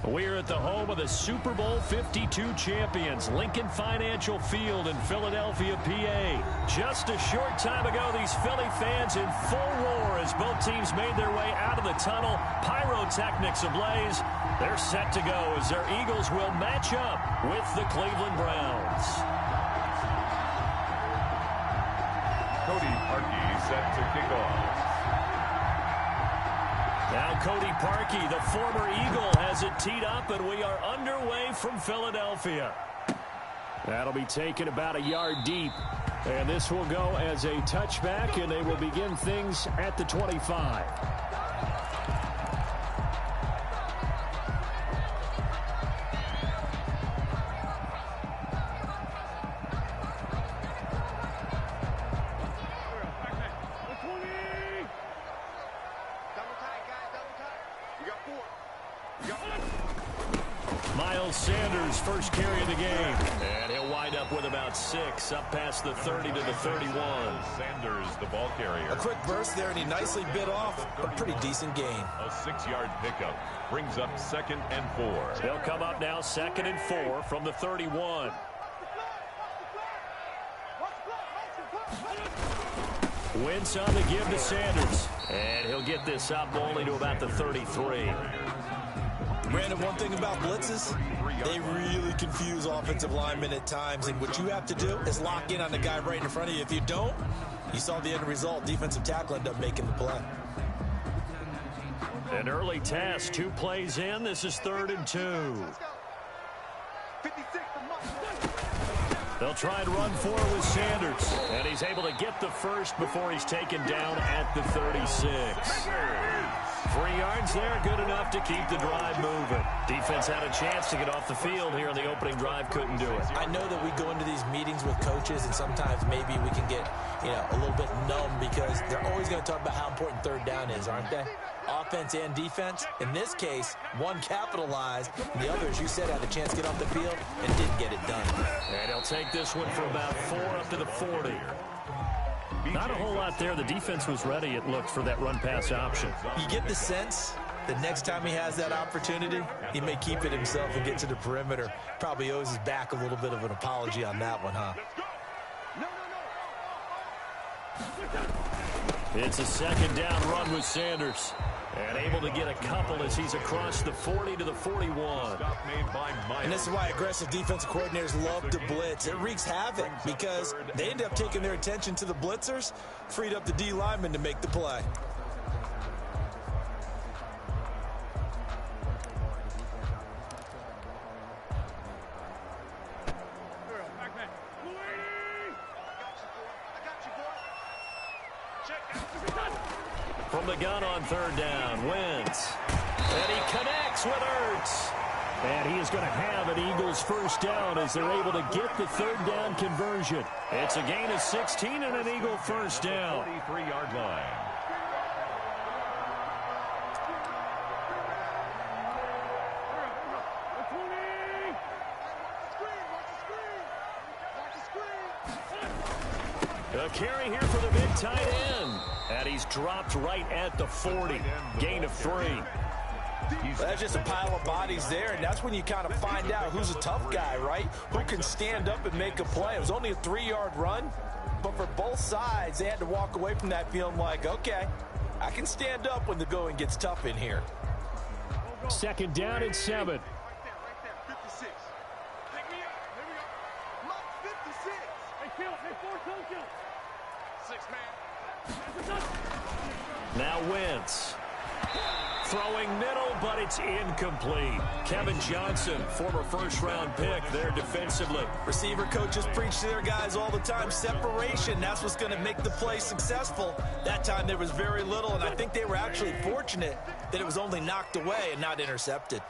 We're at the home of the Super Bowl 52 champions, Lincoln Financial Field in Philadelphia, PA. Just a short time ago, these Philly fans in full roar as both teams made their way out of the tunnel. Pyrotechnics ablaze. They're set to go as their Eagles will match up with the Cleveland Browns. Cody Parkey set to kick off. Now Cody Parkey, the former Eagle, has it teed up, and we are underway from Philadelphia. That'll be taken about a yard deep. And this will go as a touchback, and they will begin things at the 25. Sanders first carry of the game, and he'll wind up with about 6 up past the 30 to the 31. Sanders, the ball carrier. A quick burst there, and he nicely bit off a pretty decent gain. A 6-yard pickup brings up 2nd and 4. They'll come up now 2nd and 4 from the 31. Wentz on the give to Sanders, and he'll get this up only to about the 33. Brandon, one thing about blitzes, they really confuse offensive linemen at times, and what you have to do is lock in on the guy right in front of you. If you don't, you saw the end result. Defensive tackle ended up making the play. An early task, 2 plays in. This is 3rd and 2. They'll try and run forward with Sanders, and he's able to get the first before he's taken down at the 36. 3 yards there, good enough to keep the drive moving. Defense had a chance to get off the field here on the opening drive, couldn't do it. I know that we go into these meetings with coaches, and sometimes maybe we can get, a little bit numb because they're always going to talk about how important 3rd down is, aren't they? Offense and defense. In this case, one capitalized, and the other, as you said, had a chance to get off the field and didn't get it done. And he'll take this one for about 4 up to the 40. Not a whole lot there. The defense was ready, it looked, for that run-pass option. You get the sense that next time he has that opportunity, he may keep it himself and get to the perimeter. Probably owes his back a little bit of an apology on that one, huh? It's a 2nd down run with Sanders. And able to get a couple as he's across the 40 to the 41. And this is why aggressive defensive coordinators love to blitz. It wreaks havoc because they end up taking their attention to the blitzers, freed up the D lineman to make the play. From the gun on 3rd down, Wentz. And he connects with Ertz. And he is going to have an Eagles first down as they're able to get the 3rd down conversion. It's a gain of 16 and an Eagle first down. 43-yard line. A carry here for the big tight end. And he's dropped right at the 40. Gain of 3. That's just a pile of bodies there, and that's when you kind of find out who's a tough guy, right? Who can stand up and make a play. It was only a 3-yard run, but for both sides, they had to walk away from that feeling like, okay, I can stand up when the going gets tough in here. 2nd down and 7. Now Wentz. Throwing middle, but it's incomplete. Kevin Johnson, former first-round pick there defensively. Receiver coaches preach to their guys all the time. Separation, that's what's going to make the play successful. That time there was very little, and I think they were actually fortunate that it was only knocked away and not intercepted.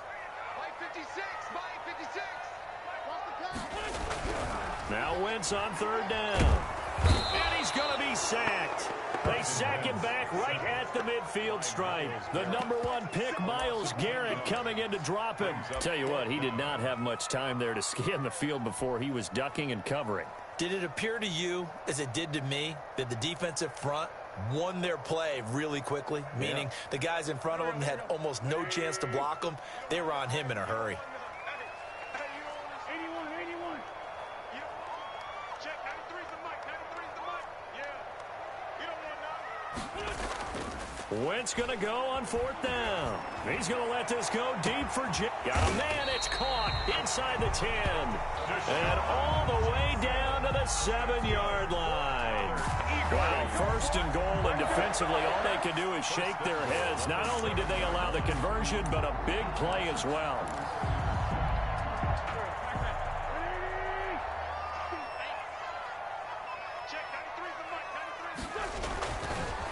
Now Wentz on 3rd down. And he's going to be sacked. They sack him back right at the midfield stripe. The #1 pick, Myles Garrett, coming in to drop him. Tell you what, he did not have much time there to scan the field before he was ducking and covering. Did it appear to you, as it did to me, that the defensive front won their play really quickly, meaning the guys in front of them had almost no chance to block them. They were on him in a hurry. Wentz going to go on 4th down. He's going to let this go deep for Jim. Got a man. It's caught inside the 10. And all the way down to the 7-yard line. Well, 1st and goal, and defensively, all they can do is shake their heads. Not only did they allow the conversion, but a big play as well.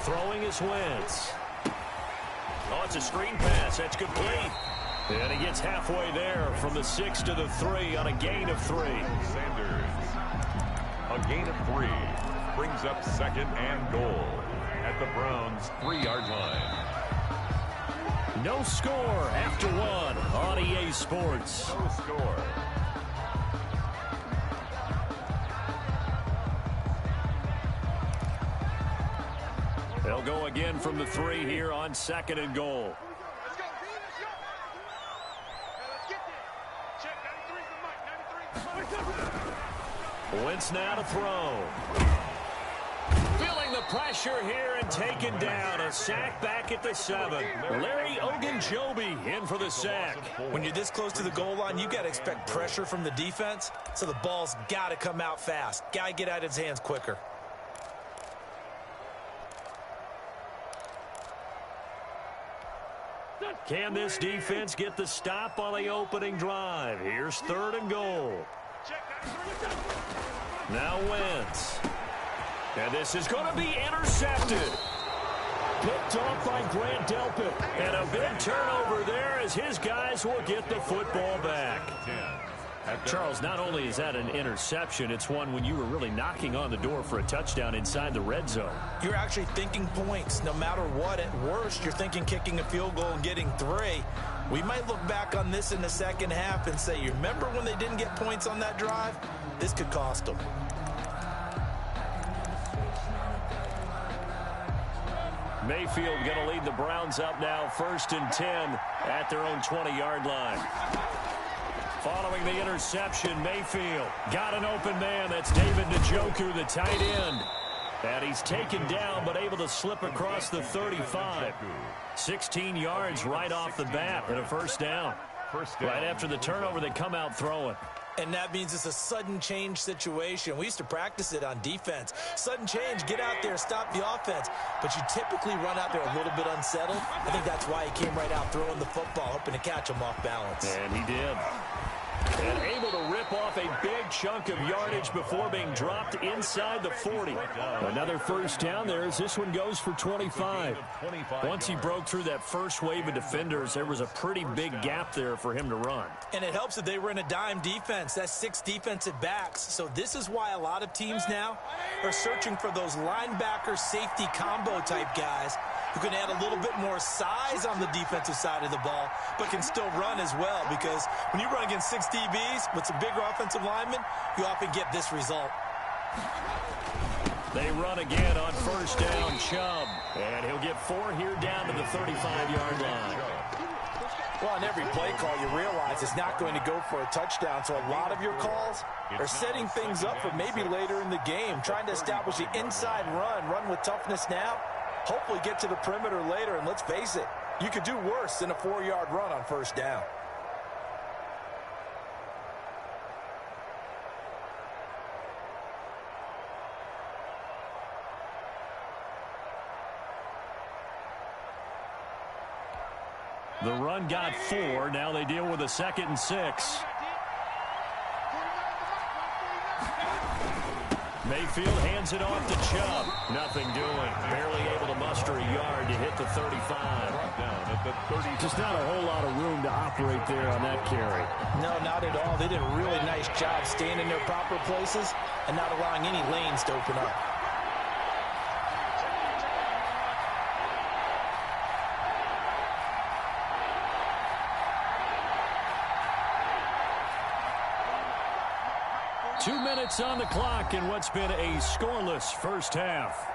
Throwing is Wentz. Oh, it's a screen pass. That's complete. And he gets halfway there from the 6 to the 3 on a gain of 3. Sanders. A gain of 3 brings up 2nd and goal at the Browns' 3-yard line. No score after 1 on EA Sports. No score. They'll go again from the 3 here on 2nd and goal. Let's go, B, let's go. Let's get this. Check, 93's the mic, 93. Wentz now to throw. Feeling the pressure here and taken down. A sack back at the 7. Larry Ogunjobi in for the sack. When you're this close to the goal line, you got to expect pressure from the defense, so the ball's got to come out fast. Got to get out of his hands quicker. Can this defense get the stop on the opening drive? Here's 3rd and goal. Now Wentz. And this is going to be intercepted. Picked off by Grant Delpit. And a big turnover there as his guys will get the football back. Charles, not only is that an interception, it's one when you were really knocking on the door for a touchdown inside the red zone. You're actually thinking points. No matter what, at worst, you're thinking kicking a field goal and getting 3. We might look back on this in the second half and say, you remember when they didn't get points on that drive? This could cost them. Mayfield going to lead the Browns up now, 1st and 10 at their own 20-yard line. Following the interception, Mayfield got an open man. That's David Njoku, the tight end. And he's taken down, but able to slip across the 35. 16 yards right off the bat and a 1st down. Right after the turnover, they come out throwing. And that means it's a sudden change situation. We used to practice it on defense. Sudden change, get out there, stop the offense. But you typically run out there a little bit unsettled. I think that's why he came right out throwing the football, hoping to catch him off balance. And he did. And able to rip off a big chunk of yardage before being dropped inside the 40. Another 1st down there as this one goes for 25. Once he broke through that first wave of defenders, there was a pretty big gap there for him to run. And it helps that they were in a dime defense. That's 6 defensive backs. So this is why a lot of teams now are searching for those linebacker safety combo type guys who can add a little bit more size on the defensive side of the ball, but can still run as well, because when you run against 6 DBs with some bigger offensive linemen, you often get this result. They run again on 1st down, Chubb, and he'll get 4 here down to the 35-yard line. Well, on every play call, you realize it's not going to go for a touchdown, so a lot of your calls are setting things up for maybe later in the game, trying to establish the inside run with toughness now, hopefully get to the perimeter later, and let's face it, you could do worse than a 4-yard run on 1st down. The run got 4. Now they deal with a 2nd and 6. Mayfield hands it off to Chubb. Nothing doing. Barely able to muster a yard to hit the 35. Just not a whole lot of room to operate there on that carry. No, not at all. They did a really nice job staying in their proper places and not allowing any lanes to open up. Two minutes on the clock in what's been a scoreless first half.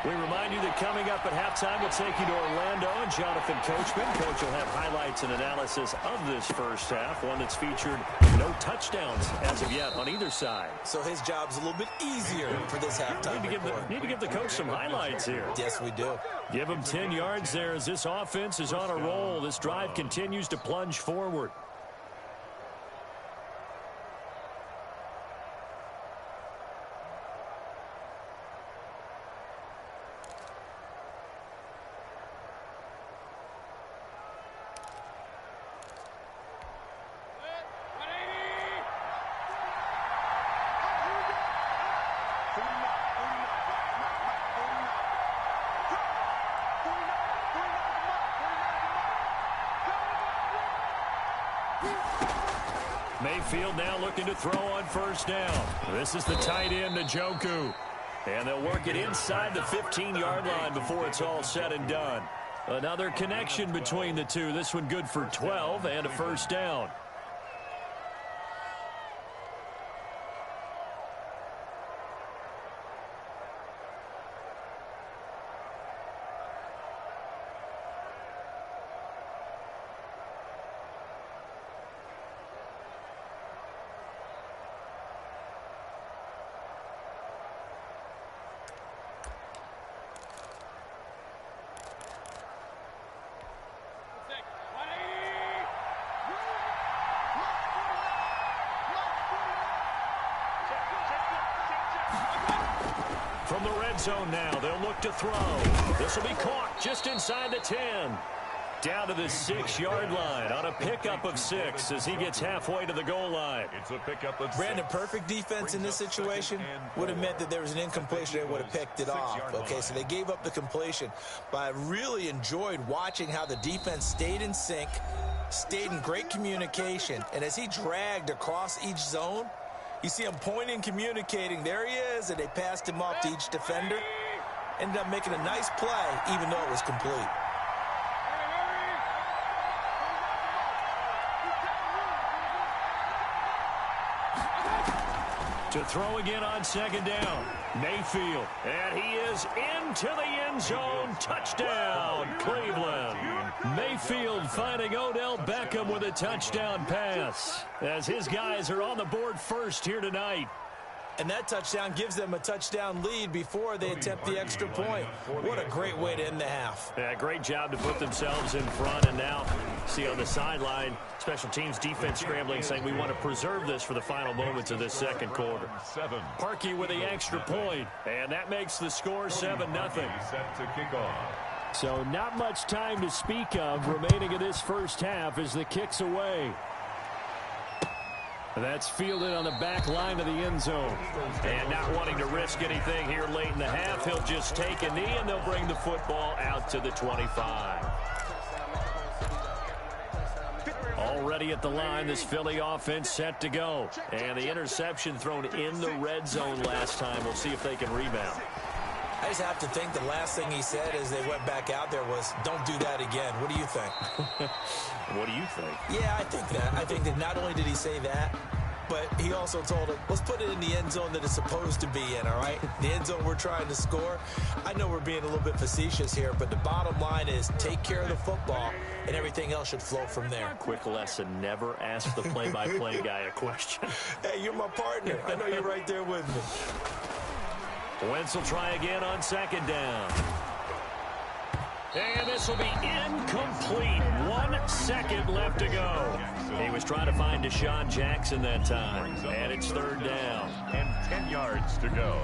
We remind you that coming up at halftime, we'll take you to Orlando and Jonathan Coachman. Coach will have highlights and analysis of this first half, one that's featured no touchdowns as of yet on either side. So his job's a little bit easier for this halftime report. Need to give the coach some highlights here. Yes, we do. Give him 10 yards there as this offense is on a roll. This drive continues to plunge forward. Mayfield now looking to throw on first down. This is the tight end, Njoku. And they'll work it inside the 15-yard line before it's all said and done. Another connection between the two. This one good for 12 and a first down. From the red zone now, they'll look to throw. This will be caught just inside the 10. Down to the 6-yard line on a pickup of 6 as he gets halfway to the goal line. It's a pickup of 6. Brandon, perfect defense in this situation would have meant that there was an incompletion. They would have picked it off. Okay, so they gave up the completion. But I really enjoyed watching how the defense stayed in sync, stayed in great communication. And as he dragged across each zone, you see him pointing, communicating. There he is, and they passed him off to each defender. Ended up making a nice play, even though it was complete. To throw again on second down. Mayfield. And he is into the end zone. Touchdown, Cleveland. Mayfield finding Odell Beckham with a touchdown pass as his guys are on the board first here tonight. And that touchdown gives them a touchdown lead before they attempt the extra point. What a great way to end the half. Yeah, great job to put themselves in front. And now, see on the sideline, special teams defense scrambling, saying we want to preserve this for the final moments of this second quarter. Parkey with the extra point, and that makes the score 7-0. Set to kick off. So not much time to speak of remaining in this first half as the kick's away. That's fielded on the back line of the end zone. And not wanting to risk anything here late in the half, he'll just take a knee and they'll bring the football out to the 25. Already at the line, this Philly offense set to go. And the interception thrown in the red zone last time. We'll see if they can rebound. I just have to think the last thing he said as they went back out there was, don't do that again. What do you think? What do you think? Yeah, I think that. I think that not only did he say that, but he also told him, let's put it in the end zone that it's supposed to be in, all right? The end zone we're trying to score. I know we're being a little bit facetious here, but the bottom line is take care of the football, and everything else should flow from there. Quick lesson, never ask the play-by-play guy a question. Hey, you're my partner. I know you're right there with me. Wentz will try again on second down. And this will be incomplete. 1 second left to go. He was trying to find Deshaun Jackson that time. And it's third down. And 10 yards to go.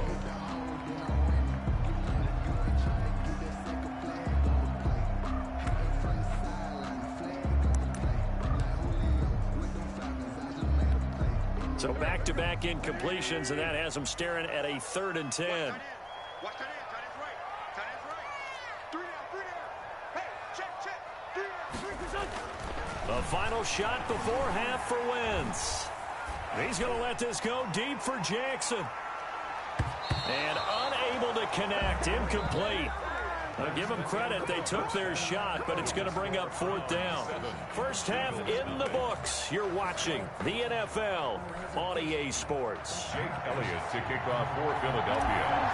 So back-to-back incompletions, and that has them staring at a 3rd and 10. Watch that end. Tight end's right. Tight end's right. 3 down. Hey, check. 3 down. The final shot before half for Wentz. He's going to let this go deep for Jackson. And unable to connect. Incomplete. I'll give them credit. They took their shot, but it's going to bring up 4th down. First half in the books. You're watching the NFL on EA Sports. Jake Elliott to kick off for Philadelphia.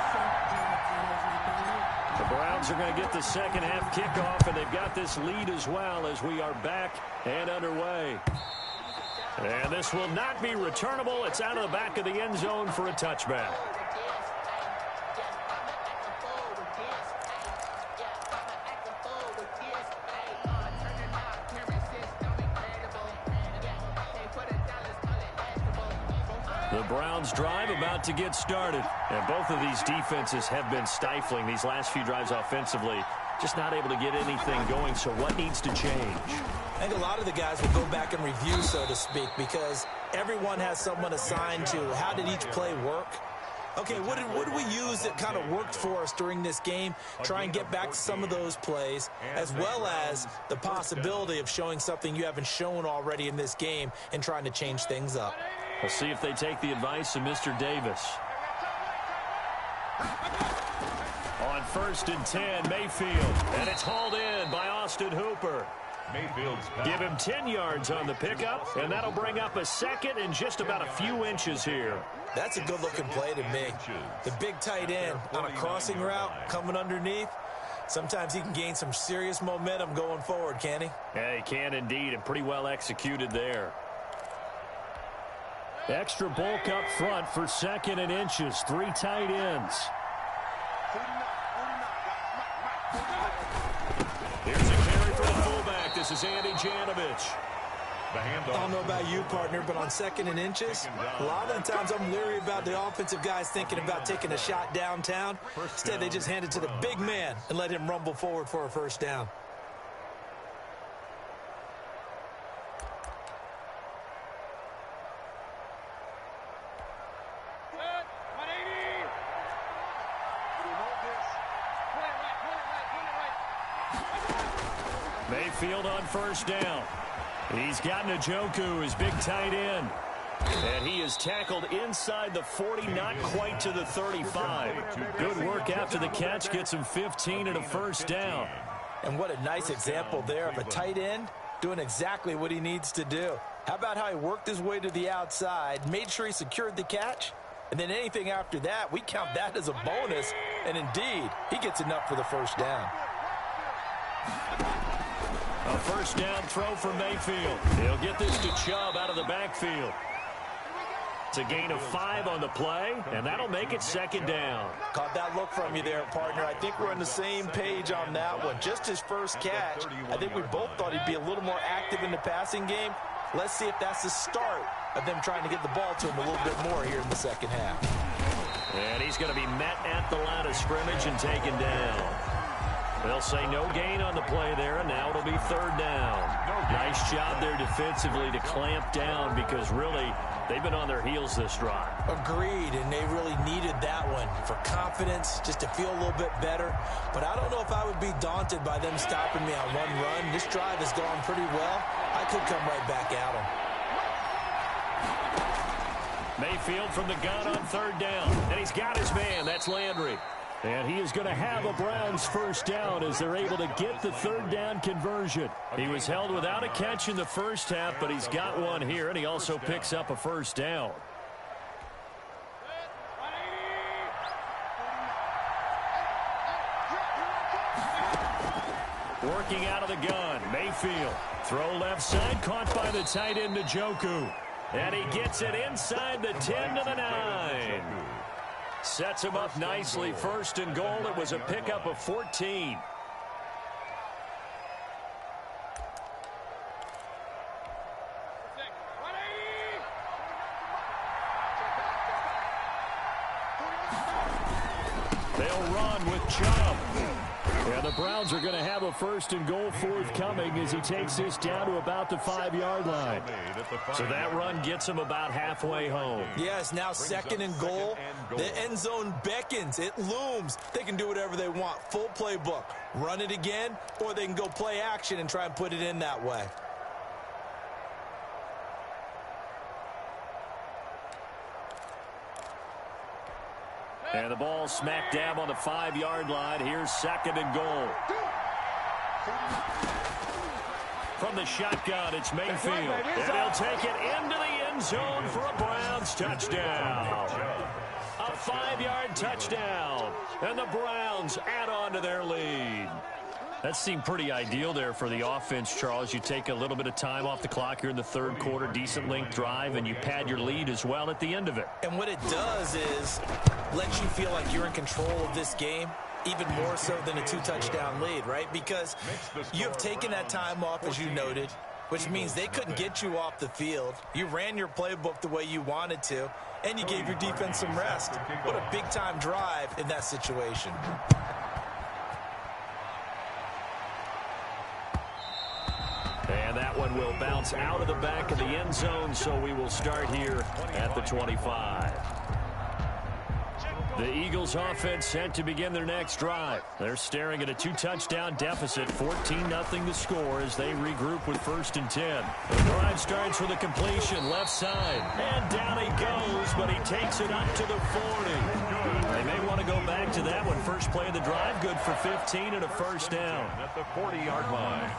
Browns are going to get the second half kickoff, and they've got this lead as well as we are back and underway. And this will not be returnable. It's out of the back of the end zone for a touchback. The Browns drive about to get started. And both of these defenses have been stifling these last few drives offensively. Just not able to get anything going. So what needs to change? I think a lot of the guys will go back and review, so to speak, because everyone has someone assigned to how did each play work. Okay, what did we use that kind of worked for us during this game? Try and get back to some of those plays, as well as the possibility of showing something you haven't shown already in this game and trying to change things up. We'll see if they take the advice of Mr. Davis. On 1st and 10, Mayfield. And it's hauled in by Austin Hooper. Mayfield's Give him 10 yards on the pickup, and that'll bring up a second and just about a few inches here. That's a good-looking play to me. The big tight end on a crossing route coming underneath. Sometimes he can gain some serious momentum going forward, can he? Yeah, he can indeed, and pretty well executed there. Extra bulk up front for 2nd and inches. 3 tight ends. Here's a carry for the fullback. This is Andy Janovich. I don't know about you, partner, but on 2nd and inches, a lot of the times I'm leery about the offensive guys thinking about taking a shot downtown. Instead, they just hand it to the big man and let him rumble forward for a first down. Mayfield on 1st down. He's got Njoku, his big tight end. And he is tackled inside the 40, not quite to the 35. Good work after the catch, gets him 15 and a first down. And what a nice example there of a tight end doing exactly what he needs to do. How about how he worked his way to the outside, made sure he secured the catch, and then anything after that, we count that as a bonus. And indeed, he gets enough for the first down. A first down throw for Mayfield. He'll get this to Chubb out of the backfield. It's a gain of 5 on the play, and that'll make it 2nd down. Caught that look from you there, partner. I think we're on the same page on that one. Just his first catch, I think we both thought he'd be a little more active in the passing game. Let's see if that's the start of them trying to get the ball to him a little bit more here in the second half. And he's going to be met at the line of scrimmage and taken down. They'll say no gain on the play there, and now it'll be 3rd down. Nice job there defensively to clamp down because really they've been on their heels this drive. Agreed, and they really needed that one for confidence, just to feel a little bit better. But I don't know if I would be daunted by them stopping me on one run. This drive has gone pretty well. I could come right back at them. Mayfield from the gun on 3rd down, and he's got his man. That's Landry. And he is going to have a Browns first down as they're able to get the 3rd down conversion. He was held without a catch in the first half, but he's got one here, and he also picks up a first down. Working out of the gun, Mayfield. Throw left side, caught by the tight end Njoku. And he gets it inside the 10 to the 9. Sets him up nicely. 1st and goal. It was a pickup of 14. They'll run with Chubb. And the Browns are going to have a 1st and goal forthcoming as he takes this down to about the 5-yard line. So that run gets him about halfway home. Yes, now 2nd and goal. The end zone beckons. It looms. They can do whatever they want. Full playbook. Run it again, or they can go play action and try and put it in that way. And the ball smack dab on the 5-yard line. Here's 2nd and goal. From the shotgun, it's Mayfield. And he'll take it into the end zone for a Browns touchdown. A 5-yard touchdown. And the Browns add on to their lead. That seemed pretty ideal there for the offense, Charles. You take a little bit of time off the clock here in the third quarter, decent length drive, and you pad your lead as well at the end of it. And what it does is lets you feel like you're in control of this game, even more so than a two-touchdown lead, right? Because you have taken that time off, as you noted, which means they couldn't get you off the field. You ran your playbook the way you wanted to, and you gave your defense some rest. What a big-time drive in that situation. And that one will bounce out of the back of the end zone, so we will start here at the 25. The Eagles offense set to begin their next drive. They're staring at a two-touchdown deficit, 14-0 the score as they regroup with 1st and 10. The drive starts with a completion left side. And down he goes, but he takes it up to the 40. They may want to go back to that one. First play of the drive, good for 15 and a first down. At the 40-yard line.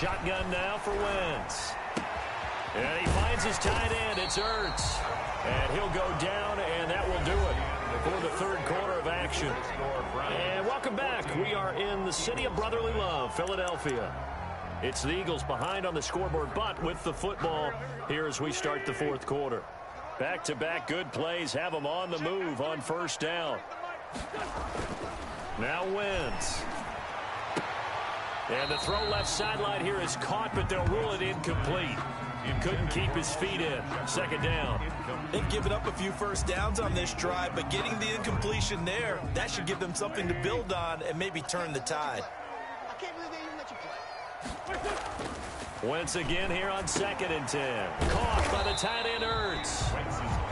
Shotgun now for Wentz. And he finds his tight end. It's Ertz. And he'll go down, and that will do it for the third quarter of action. And welcome back. We are in the city of brotherly love, Philadelphia. It's the Eagles behind on the scoreboard, but with the football here as we start the fourth quarter. Back-to-back good plays have them on the move on first down. Now Wentz. And the throw left sideline here is caught, but they'll rule it incomplete. He couldn't keep his feet in. Second down. They've given up a few first downs on this drive, but getting the incompletion there, that should give them something to build on and maybe turn the tide. I can't believe they even let you play. Wentz again here on 2nd and 10. Caught by the tight end Ertz.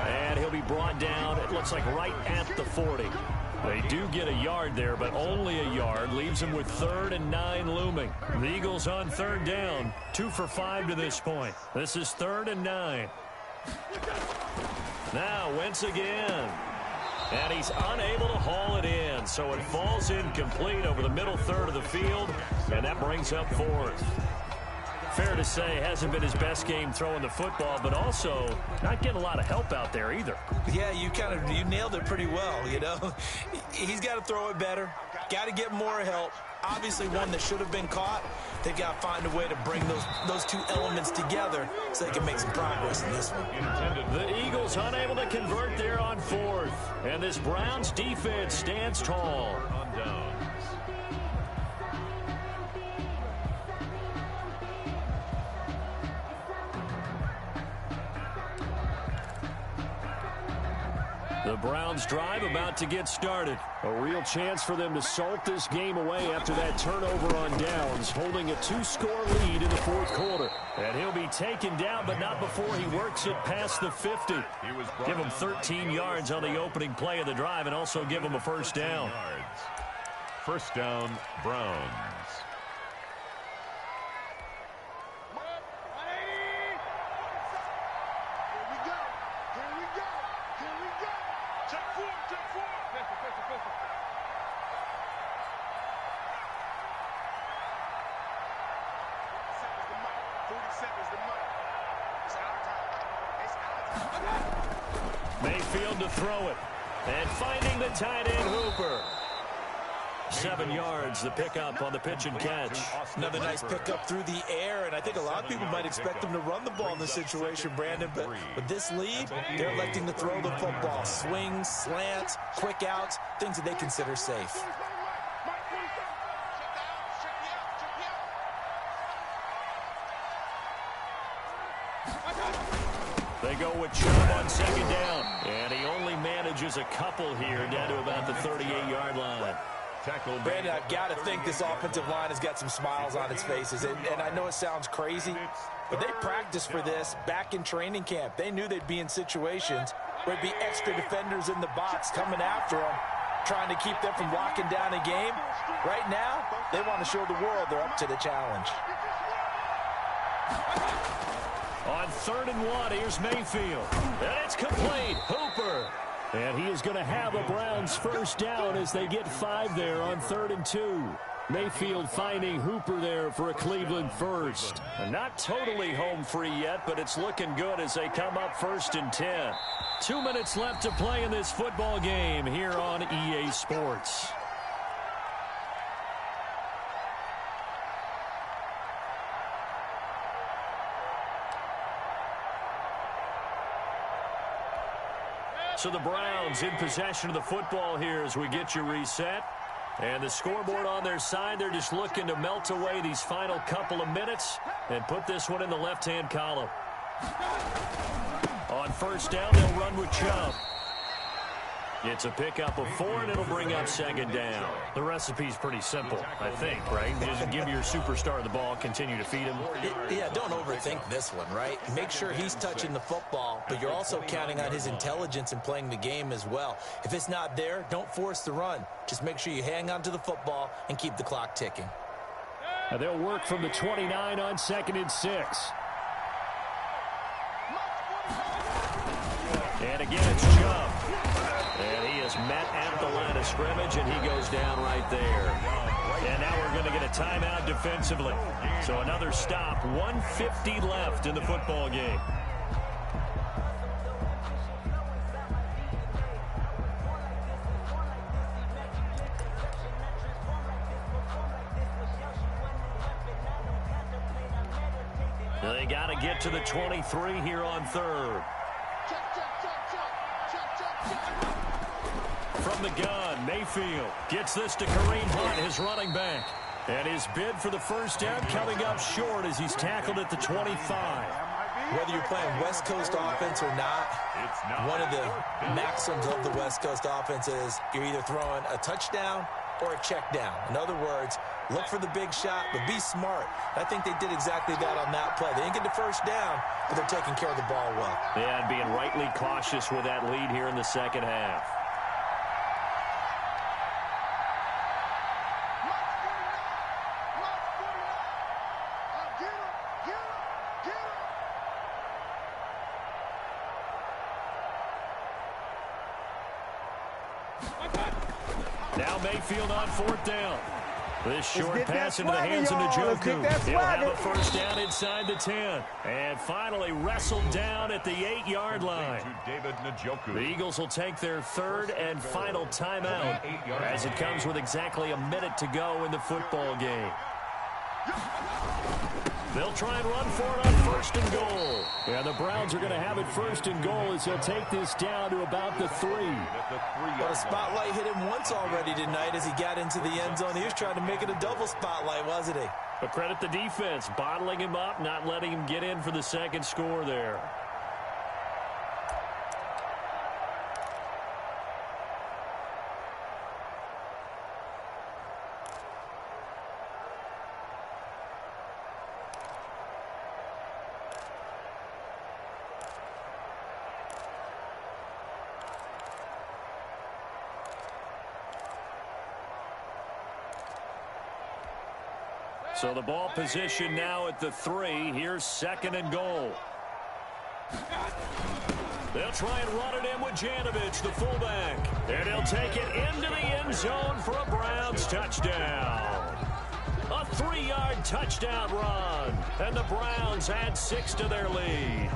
And he'll be brought down, it looks like right at the 40. They do get a yard there, but only a yard. Leaves them with 3rd and 9 looming. The Eagles on 3rd down. 2 for 5 to this point. This is 3rd and 9. Now Wentz again. And he's unable to haul it in. So it falls incomplete over the middle third of the field. And that brings up 4th. Fair to say, hasn't been his best game throwing the football, but also not getting a lot of help out there either. Yeah, you nailed it pretty well, you know. He's got to throw it better, got to get more help. Obviously one that should have been caught. They've got to find a way to bring those two elements together so they can make some progress in this one. The Eagles unable to convert there on 4th. And this Browns defense stands tall. On downs. The Browns drive about to get started. A real chance for them to salt this game away after that turnover on downs, holding a 2-score lead in the fourth quarter. And he'll be taken down, but not before he works it past the 50. Give him 13 yards on the opening play of the drive and also give him a first down. First down, Browns. Mayfield to throw it. And finding the tight end Hooper. 7 yards, the pickup on the pitch and catch. Another nice pickup through the air, and I think a lot of people might expect them to run the ball in this situation, Brandon, but with this lead, they're electing to throw the football. Swings, slants, quick outs, things that they consider safe. They go with Chubb on second down, and he only manages a couple here down to about the 38-yard line. Brandon, I've got to think this offensive line has got some smiles on its faces, and I know it sounds crazy, but they practiced for this back in training camp. They knew they'd be in situations where there'd be extra defenders in the box coming after them, trying to keep them from locking down a game. Right now, they want to show the world they're up to the challenge. On 3rd and 1, here's Mayfield. And it's complete. Hooper. And he is going to have a Browns first down as they get 5 there on 3rd and 2. Mayfield finding Hooper there for a Cleveland first. Not totally home free yet, but it's looking good as they come up 1st and 10. 2 minutes left to play in this football game here on EA Sports. So the Browns in possession of the football here as we get you reset. And the scoreboard on their side, they're just looking to melt away these final couple of minutes and put this one in the left-hand column. On 1st down, they'll run with Chubb. It's a pickup of 4, and it'll bring up 2nd down. The recipe's pretty simple, I think, right? Just give your superstar the ball, continue to feed him. Yeah, don't overthink this one, right? Make sure he's touching the football, but you're also counting on his intelligence in playing the game as well. If it's not there, don't force the run. Just make sure you hang on to the football and keep the clock ticking. Now they'll work from the 29 on 2nd and 6. And again, it's Chubb. And he is met at the line of scrimmage, and he goes down right there. And now we're going to get a timeout defensively. So another stop, 1:50 left in the football game. They got to get to the 23 here on 3rd. From the gun, Mayfield gets this to Kareem Hunt, his running back. And his bid for the first down coming up short as he's tackled at the 25. Whether you're playing West Coast offense or not, one of the maxims of the West Coast offense is you're either throwing a touchdown or a check down. In other words, look for the big shot, but be smart. I think they did exactly that on that play. They didn't get the first down, but they're taking care of the ball well. Yeah, and being rightly cautious with that lead here in the second half. Now Mayfield on 4th down. This short pass into the hands of Njoku. He'll have a first down inside the 10. And finally wrestled down at the 8-yard line. The Eagles will take their 3rd and final timeout as it comes with exactly a minute to go in the football game. They'll try and run for it on 1st and goal. Yeah, the Browns are going to have it 1st and goal as they'll take this down to about the 3. Well, the spotlight hit him once already tonight as he got into the end zone. He was trying to make it a double spotlight, wasn't he? But credit the defense, bottling him up, not letting him get in for the second score there. So the ball position now at the 3. Here's 2nd and goal. They'll try and run it in with Janovich, the fullback. And he'll take it into the end zone for a Browns touchdown. A 3-yard touchdown run. And the Browns add 6 to their lead.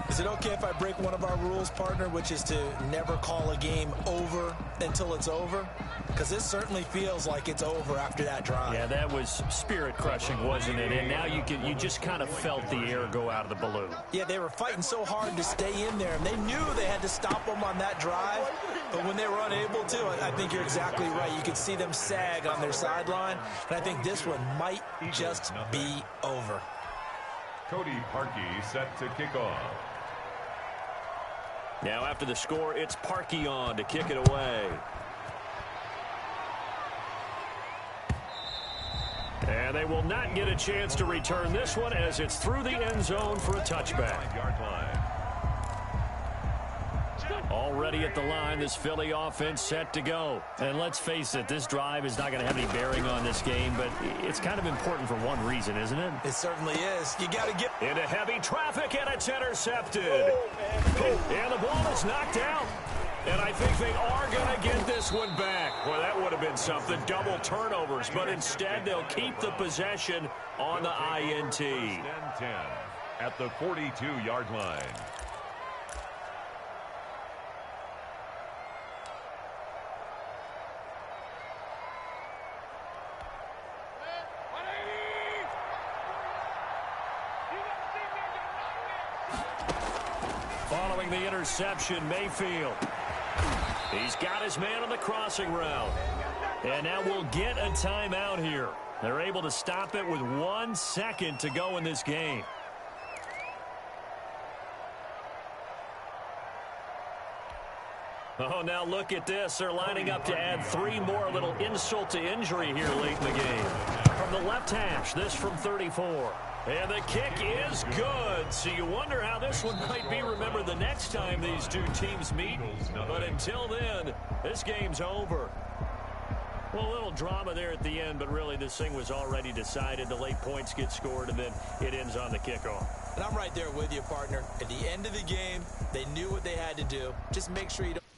Is it okay if I break one of our rules, partner, which is to never call a game over until it's over? Because this certainly feels like it's over after that drive. Yeah, that was spirit-crushing, wasn't it? And now you just kind of felt the air go out of the balloon. Yeah, they were fighting so hard to stay in there, and they knew they had to stop them on that drive. But when they were unable to, I think you're exactly right. You could see them sag on their sideline, and I think this one might just be over. Cody Parkey set to kick off. Now after the score, it's Parkey on to kick it away. And they will not get a chance to return this one as it's through the end zone for a touchback. Already at the line, this Philly offense set to go. And let's face it, this drive is not going to have any bearing on this game, but it's kind of important for one reason, isn't it? It certainly is. You got to get into heavy traffic, and it's intercepted. And the ball is knocked out. And I think they are going to get this one back. Well, that would have been something. Double turnovers. But instead, they'll keep the possession on the INT. 10 at the 42-yard line. Following the interception, Mayfield. He's got his man on the crossing route. And now we'll get a timeout here. They're able to stop it with 1 second to go in this game. Oh, now look at this. They're lining up to add 3 more, a little insult to injury here late in the game. From the left hash, this from 34. And the kick is good. So you wonder how this one might be remembered the next time these two teams meet. But until then, this game's over. Well, a little drama there at the end, but really this thing was already decided. The late points get scored, and then it ends on the kickoff. And I'm right there with you, partner. At the end of the game, they knew what they had to do. Just make sure you don't